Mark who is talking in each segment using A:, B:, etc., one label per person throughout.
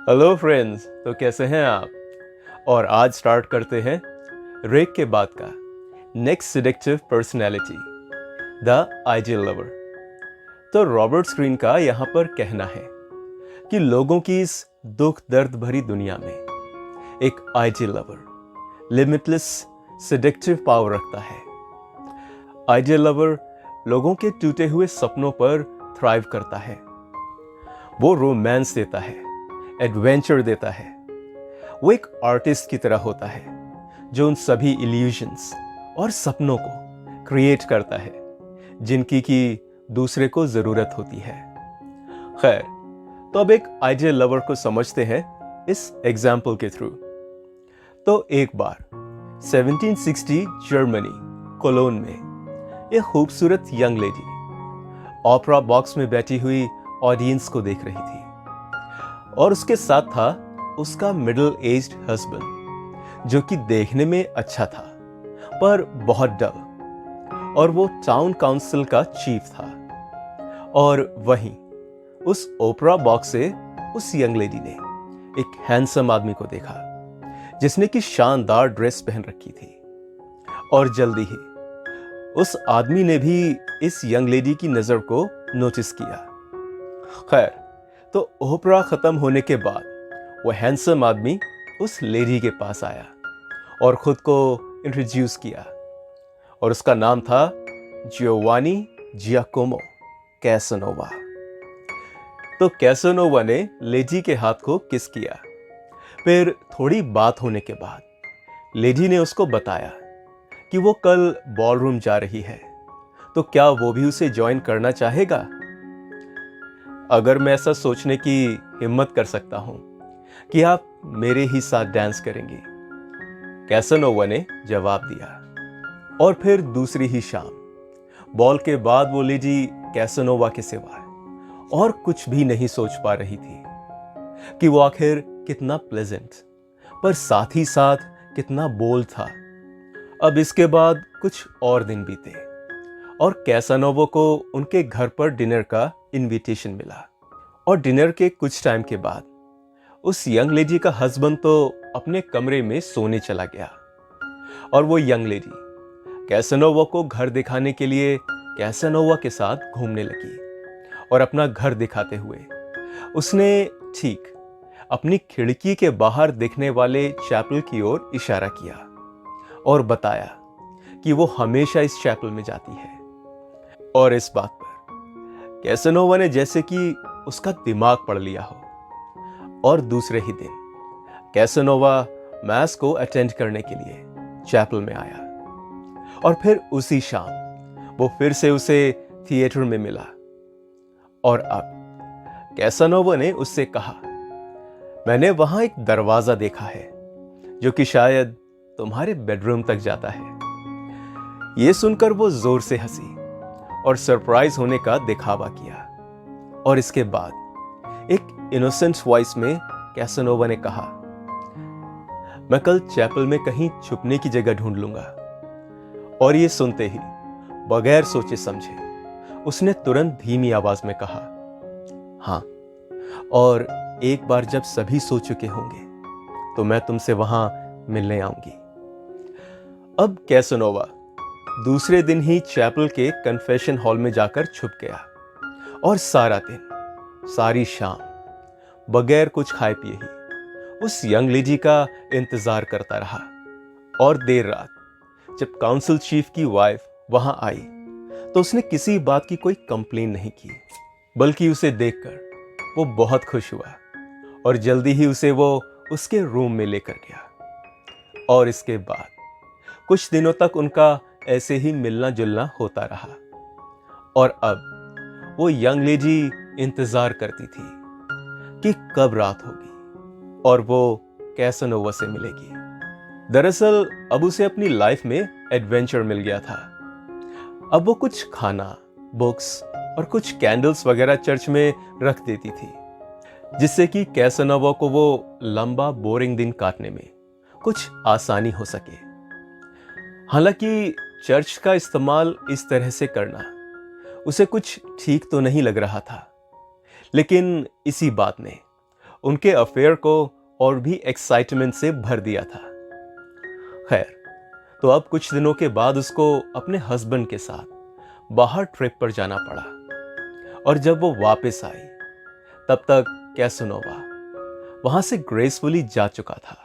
A: Hello friends, तो कैसे हैं आप। और आज स्टार्ट करते हैं रेक के बाद का next selective personality, the ideal lover. तो रॉबर्ट स्क्रीन का यहाँ पर कहना है कि लोगों की इस दुख दर्द भरी दुनिया में एक ideal lover limitless selective power रखता है। आइडियल लवर लोगों के टूटे हुए सपनों पर थ्राइव करता है। वो रोमांस देता है, एडवेंचर देता है। वो एक आर्टिस्ट की तरह होता है जो उन सभी इल्यूजन्स और सपनों को क्रिएट करता है जिनकी की दूसरे को जरूरत होती है। खैर, तो अब एक आइडियल लवर को समझते हैं इस एग्जाम्पल के थ्रू। तो एक बार 1760 जर्मनी कोलोन में एक खूबसूरत यंग लेडी ओपेरा बॉक्स में बैठी हुई ऑडियंस को देख रही थी और उसके साथ था उसका मिडिल एज्ड हस्बैंड जो कि देखने में अच्छा था पर बहुत डल, और वो टाउन काउंसिल का चीफ था। और वहीं उस ओपेरा बॉक्स से उस यंग लेडी ने एक हैंडसम आदमी को देखा जिसने की शानदार ड्रेस पहन रखी थी, और जल्दी ही उस आदमी ने भी इस यंग लेडी की नजर को नोटिस किया। खैर, तो ओपेरा खत्म होने के बाद वो हैंडसम आदमी उस लेडी के पास आया और खुद को इंट्रोड्यूस किया, और उसका नाम था जियोवानी जियाकोमो कैसानोवा। तो कैसानोवा ने लेडी के हाथ को किस किया। फिर थोड़ी बात होने के बाद लेडी ने उसको बताया कि वो कल बॉलरूम जा रही है, तो क्या वो भी उसे ज्वाइन करना चाहेगा। अगर मैं ऐसा सोचने की हिम्मत कर सकता हूं कि आप मेरे ही साथ डांस करेंगे, कैसानोवा ने जवाब दिया। और फिर दूसरी ही शाम बॉल के बाद वो लेडी कैसानोवा के सिवाय और कुछ भी नहीं सोच पा रही थी कि वो आखिर कितना प्लेजेंट पर साथ ही साथ कितना बोल्ड था। अब इसके बाद कुछ और दिन बीते और कैसानोवा को उनके घर पर डिनर का इनविटेशन मिला, और डिनर के कुछ टाइम के बाद उस यंग लेडी का हस्बैंड तो अपने कमरे में सोने चला गया, और वो यंग लेडी कैसानोवा को घर दिखाने के लिए कैसानोवा के साथ घूमने लगी, और अपना घर दिखाते हुए उसने ठीक अपनी खिड़की के बाहर दिखने वाले चैपल की ओर इशारा किया और बताया कि वो हमेशा इस चैपल में जाती है। और इस बात पर कैसानोवा ने जैसे कि उसका दिमाग पढ़ लिया हो, और दूसरे ही दिन कैसानोवा मैस को अटेंड करने के लिए चैपल में आया, और फिर उसी शाम वो फिर से उसे थिएटर में मिला। और अब कैसानोवा ने उससे कहा, मैंने वहां एक दरवाजा देखा है जो कि शायद तुम्हारे बेडरूम तक जाता है। यह सुनकर वो जोर से हंसी और सरप्राइज होने का दिखावा किया, और इसके बाद एक इनोसेंट वॉइस में कैसानोवा ने कहा, मैं कल चैपल में कहीं छुपने की जगह ढूंढ लूंगा। और ये सुनते ही बगैर सोचे समझे उसने तुरंत धीमी आवाज में कहा, हाँ, और एक बार जब सभी सो चुके होंगे तो मैं तुमसे वहां मिलने आऊंगी। अब कैसानोवा दूसरे दिन ही चैपल के कन्फेशन हॉल में जाकर छुप गया, और सारा दिन सारी शाम बगैर कुछ खाए पिए ही उस यंग लेडी का इंतजार करता रहा। और देर रात जब काउंसिल चीफ की वाइफ वहां आई तो उसने किसी बात की कोई कंप्लेन नहीं की, बल्कि उसे देखकर वो बहुत खुश हुआ, और जल्दी ही उसे वो उसके रूम में लेकर गया। और इसके बाद कुछ दिनों तक उनका ऐसे ही मिलना जुलना होता रहा, और अब वो यंग लेडी इंतजार करती थी कि कब रात होगी और वो कैसानोवा से मिलेगी। दरअसल अब उसे अपनी लाइफ में एडवेंचर मिल गया था। अब वो कुछ खाना, बुक्स और कुछ कैंडल्स वगैरह चर्च में रख देती थी, जिससे कि कैसानोवा को वो लंबा बोरिंग दिन काटने में कुछ आसानी हो सके। हालांकि चर्च का इस्तेमाल इस तरह से करना उसे कुछ ठीक तो नहीं लग रहा था, लेकिन इसी बात ने उनके अफेयर को और भी एक्साइटमेंट से भर दिया था। खैर, तो अब कुछ दिनों के बाद उसको अपने हस्बैंड के साथ बाहर ट्रिप पर जाना पड़ा, और जब वो वापस आई तब तक कैसनोवा वहां से ग्रेसफुली जा चुका था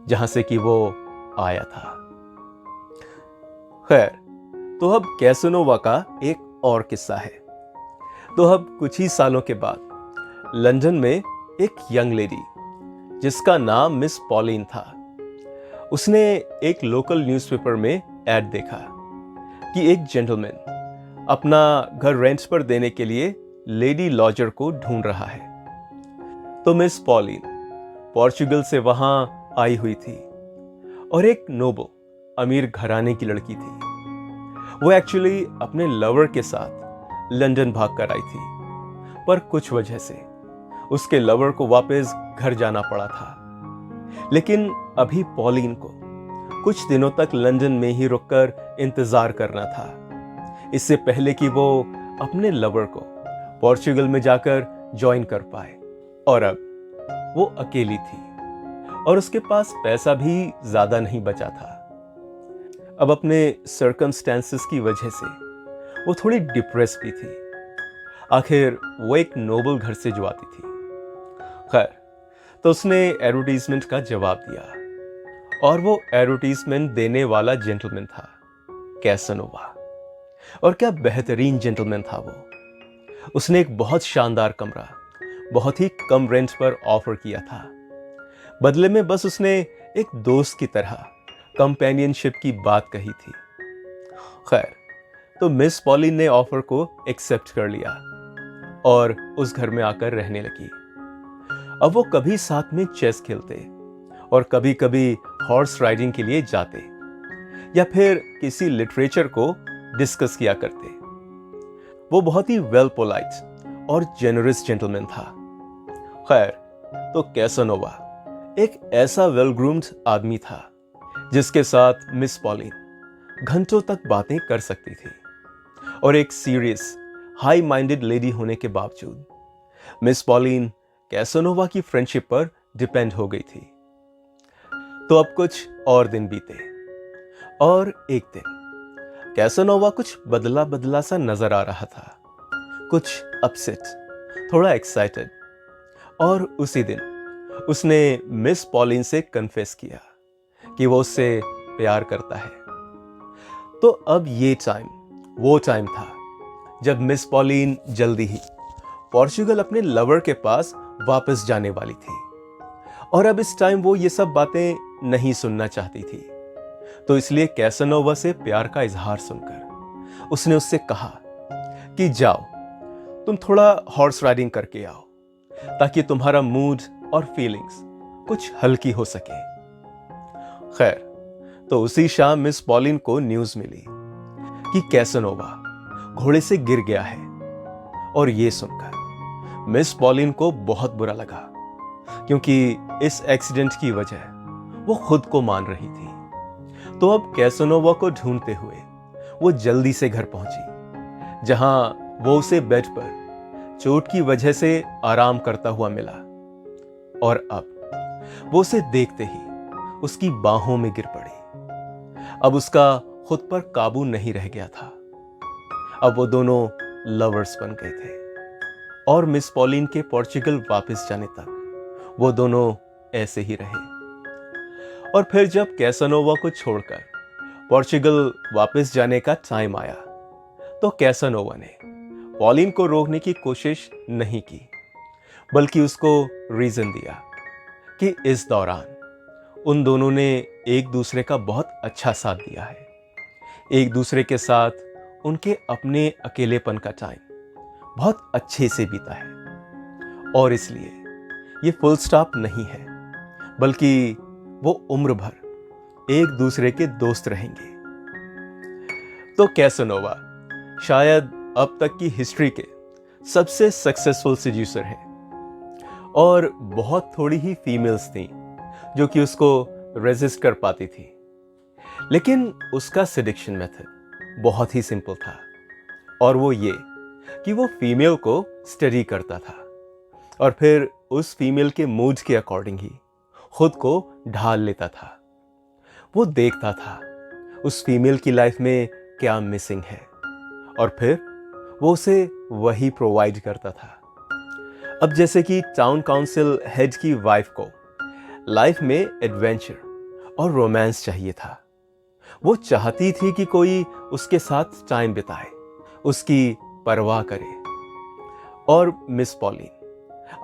A: जहां से कि वो आया था। खैर, तो अब कैसनोवा का एक और किस्सा है। तो अब कुछ ही सालों के बाद लंदन में एक यंग लेडी जिसका नाम मिस पॉलिन था, उसने एक लोकल न्यूज़पेपर में ऐड देखा कि एक जेंटलमैन अपना घर रेंट पर देने के लिए लेडी लॉजर को ढूंढ रहा है। तो मिस पॉलिन पोर्चुगल से वहां आई हुई थी और एक नोबल अमीर घराने की लड़की थी। वो एक्चुअली अपने लवर के साथ लंदन भाग कर आई थी, पर कुछ वजह से उसके लवर को वापस घर जाना पड़ा था। लेकिन अभी पॉलिन को कुछ दिनों तक लंदन में ही रुककर इंतजार करना था, इससे पहले कि वो अपने लवर को पोर्चुगल में जाकर ज्वाइन कर पाए। और अब वो अकेली थी और उसके पास पैसा भी ज्यादा नहीं बचा था। अब अपने सर्कमस्टेंसेस की वजह से वो थोड़ी डिप्रेस भी थी। आखिर वो एक नोबल घर से जो आती थी। खैर, तो उसने एडवर्टीजमेंट का जवाब दिया और वो एडवर्टीजमेंट देने वाला जेंटलमैन था कैसनोवा। और क्या बेहतरीन जेंटलमैन था वो। उसने एक बहुत शानदार कमरा बहुत ही कम रेंट पर ऑफर किया था। बदले में बस उसने एक दोस्त की तरह कंपेनियनशिप की बात कही थी। खैर, तो मिस पॉलिन ने ऑफर को एक्सेप्ट कर लिया और उस घर में आकर रहने लगी। अब वो कभी साथ में चेस खेलते और कभी कभी हॉर्स राइडिंग के लिए जाते या फिर किसी लिटरेचर को डिस्कस किया करते। वो बहुत ही वेल पोलाइट और जेनरस जेंटलमैन था। खैर, तो कैसनोवा एक ऐसा वेल ग्रूम्ड आदमी था जिसके साथ मिस पॉलिन घंटों तक बातें कर सकती थी। और एक सीरियस हाई माइंडेड लेडी होने के बावजूद मिस पॉलिन कैसनोवा की फ्रेंडशिप पर डिपेंड हो गई थी। तो अब कुछ और दिन बीते और एक दिन कैसनोवा कुछ बदला बदला सा नजर आ रहा था, कुछ अपसेट, थोड़ा एक्साइटेड। और उसी दिन उसने मिस पॉलिन से कन्फेस किया कि वो उससे प्यार करता है। तो अब ये टाइम वो टाइम था जब मिस पॉलिन जल्दी ही पोर्चुगल अपने लवर के पास वापस जाने वाली थी। और अब इस टाइम वो ये सब बातें नहीं सुनना चाहती थी। तो इसलिए कैसनोवा से प्यार का इजहार सुनकर उसने उससे कहा कि जाओ, तुम थोड़ा हॉर्स राइडिंग करके आओ ताकि तुम्हारा मूड और फीलिंग्स कुछ हल्की हो सके। खैर, तो उसी शाम मिस पॉलिन को न्यूज मिली कि कैसनोवा घोड़े से गिर गया है। और ये सुनकर मिस पॉलिन को बहुत बुरा लगा, क्योंकि इस एक्सीडेंट की वजह वो खुद को मान रही थी। तो अब कैसनोवा को ढूंढते हुए वो जल्दी से घर पहुंची, जहां वो उसे बेड पर चोट की वजह से आराम करता हुआ मिला। और अब वो उसे देखते ही उसकी बाहों में गिर पड़ी। अब उसका खुद पर काबू नहीं रह गया था। अब वो दोनों लवर्स बन गए थे और मिस पॉलिन के पोर्चुगल वापस जाने तक वो दोनों ऐसे ही रहे। और फिर जब कैसनोवा को छोड़कर पोर्चुगल वापस जाने का टाइम आया, तो कैसनोवा ने पॉलिन को रोकने की कोशिश नहीं की, बल्कि उसको रीजन दिया कि इस दौरान उन दोनों ने एक दूसरे का बहुत अच्छा साथ दिया है। एक दूसरे के साथ उनके अपने अकेलेपन का टाइम बहुत अच्छे से बीता है। और इसलिए ये फुल स्टॉप नहीं है, बल्कि वो उम्र भर एक दूसरे के दोस्त रहेंगे। तो कैसनोवा शायद अब तक की हिस्ट्री के सबसे सक्सेसफुल सेड्यूसर है। और बहुत थोड़ी ही फीमेल्स थी जो कि उसको रेजिस्ट कर पाती थी। लेकिन उसका सेडक्शन मेथड बहुत ही सिंपल था, और वो ये कि वो फीमेल को स्टडी करता था और फिर उस फीमेल के मूड के अकॉर्डिंग ही खुद को ढाल लेता था। वो देखता था उस फीमेल की लाइफ में क्या मिसिंग है और फिर वो उसे वही प्रोवाइड करता था। अब जैसे कि टाउन काउंसिल हेड की वाइफ को लाइफ में एडवेंचर और रोमांस चाहिए था। वो चाहती थी कि कोई उसके साथ टाइम बिताए, उसकी परवाह करे। और मिस पॉलिन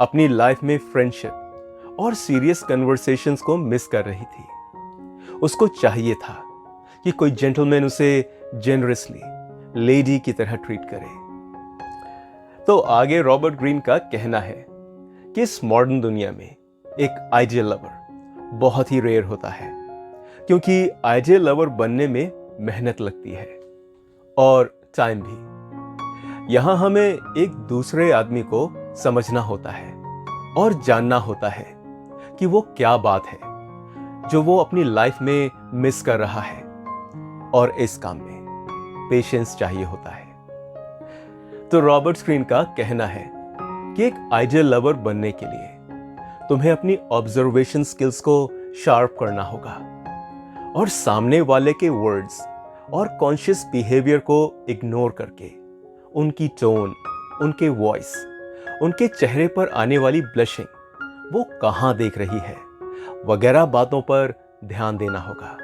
A: अपनी लाइफ में फ्रेंडशिप और सीरियस कन्वर्सेशंस को मिस कर रही थी। उसको चाहिए था कि कोई जेंटलमैन उसे जेनरसली लेडी की तरह ट्रीट करे। तो आगे रॉबर्ट ग्रीन का कहना है कि इस मॉडर्न दुनिया में एक आइडियल लवर बहुत ही रेयर होता है, क्योंकि आइडियल लवर बनने में मेहनत लगती है और टाइम भी। यहां हमें एक दूसरे आदमी को समझना होता है और जानना होता है कि वो क्या बात है जो वो अपनी लाइफ में मिस कर रहा है, और इस काम में पेशेंस चाहिए होता है। तो रॉबर्ट ग्रीन का कहना है कि एक आइडियल लवर बनने के लिए तुम्हें अपनी ऑब्जर्वेशन स्किल्स को शार्प करना होगा और सामने वाले के वर्ड्स और कॉन्शियस बिहेवियर को इग्नोर करके उनकी टोन, उनके वॉइस, उनके चेहरे पर आने वाली ब्लशिंग, वो कहाँ देख रही है, वगैरह बातों पर ध्यान देना होगा,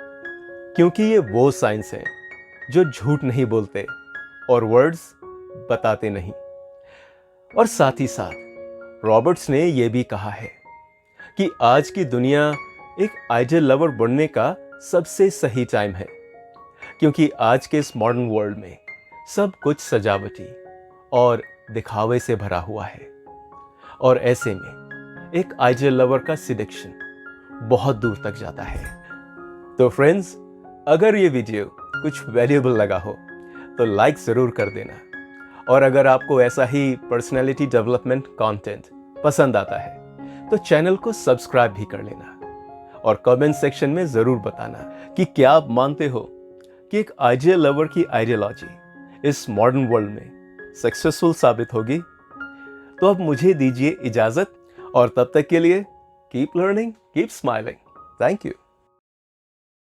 A: क्योंकि ये वो साइंस हैं जो झूठ नहीं बोलते और वर्ड्स बताते नहीं। और साथ ही साथ रॉबर्ट्स ने यह भी कहा है कि आज की दुनिया एक आइडियल लवर बनने का सबसे सही टाइम है, क्योंकि आज के इस मॉडर्न वर्ल्ड में सब कुछ सजावटी और दिखावे से भरा हुआ है, और ऐसे में एक आइडियल लवर का सिलेक्शन बहुत दूर तक जाता है। तो फ्रेंड्स, अगर ये वीडियो कुछ वैल्यूएबल लगा हो तो लाइक ज़रूर कर देना, और अगर आपको ऐसा ही पर्सनैलिटी डेवलपमेंट कंटेंट पसंद आता है तो चैनल को सब्सक्राइब भी कर लेना, और कमेंट सेक्शन में ज़रूर बताना कि क्या आप मानते हो कि एक आइडियल लवर की आइडियोलॉजी इस मॉडर्न वर्ल्ड में सक्सेसफुल साबित होगी। तो अब मुझे दीजिए इजाज़त, और तब तक के लिए keep learning, keep smiling. Thank you.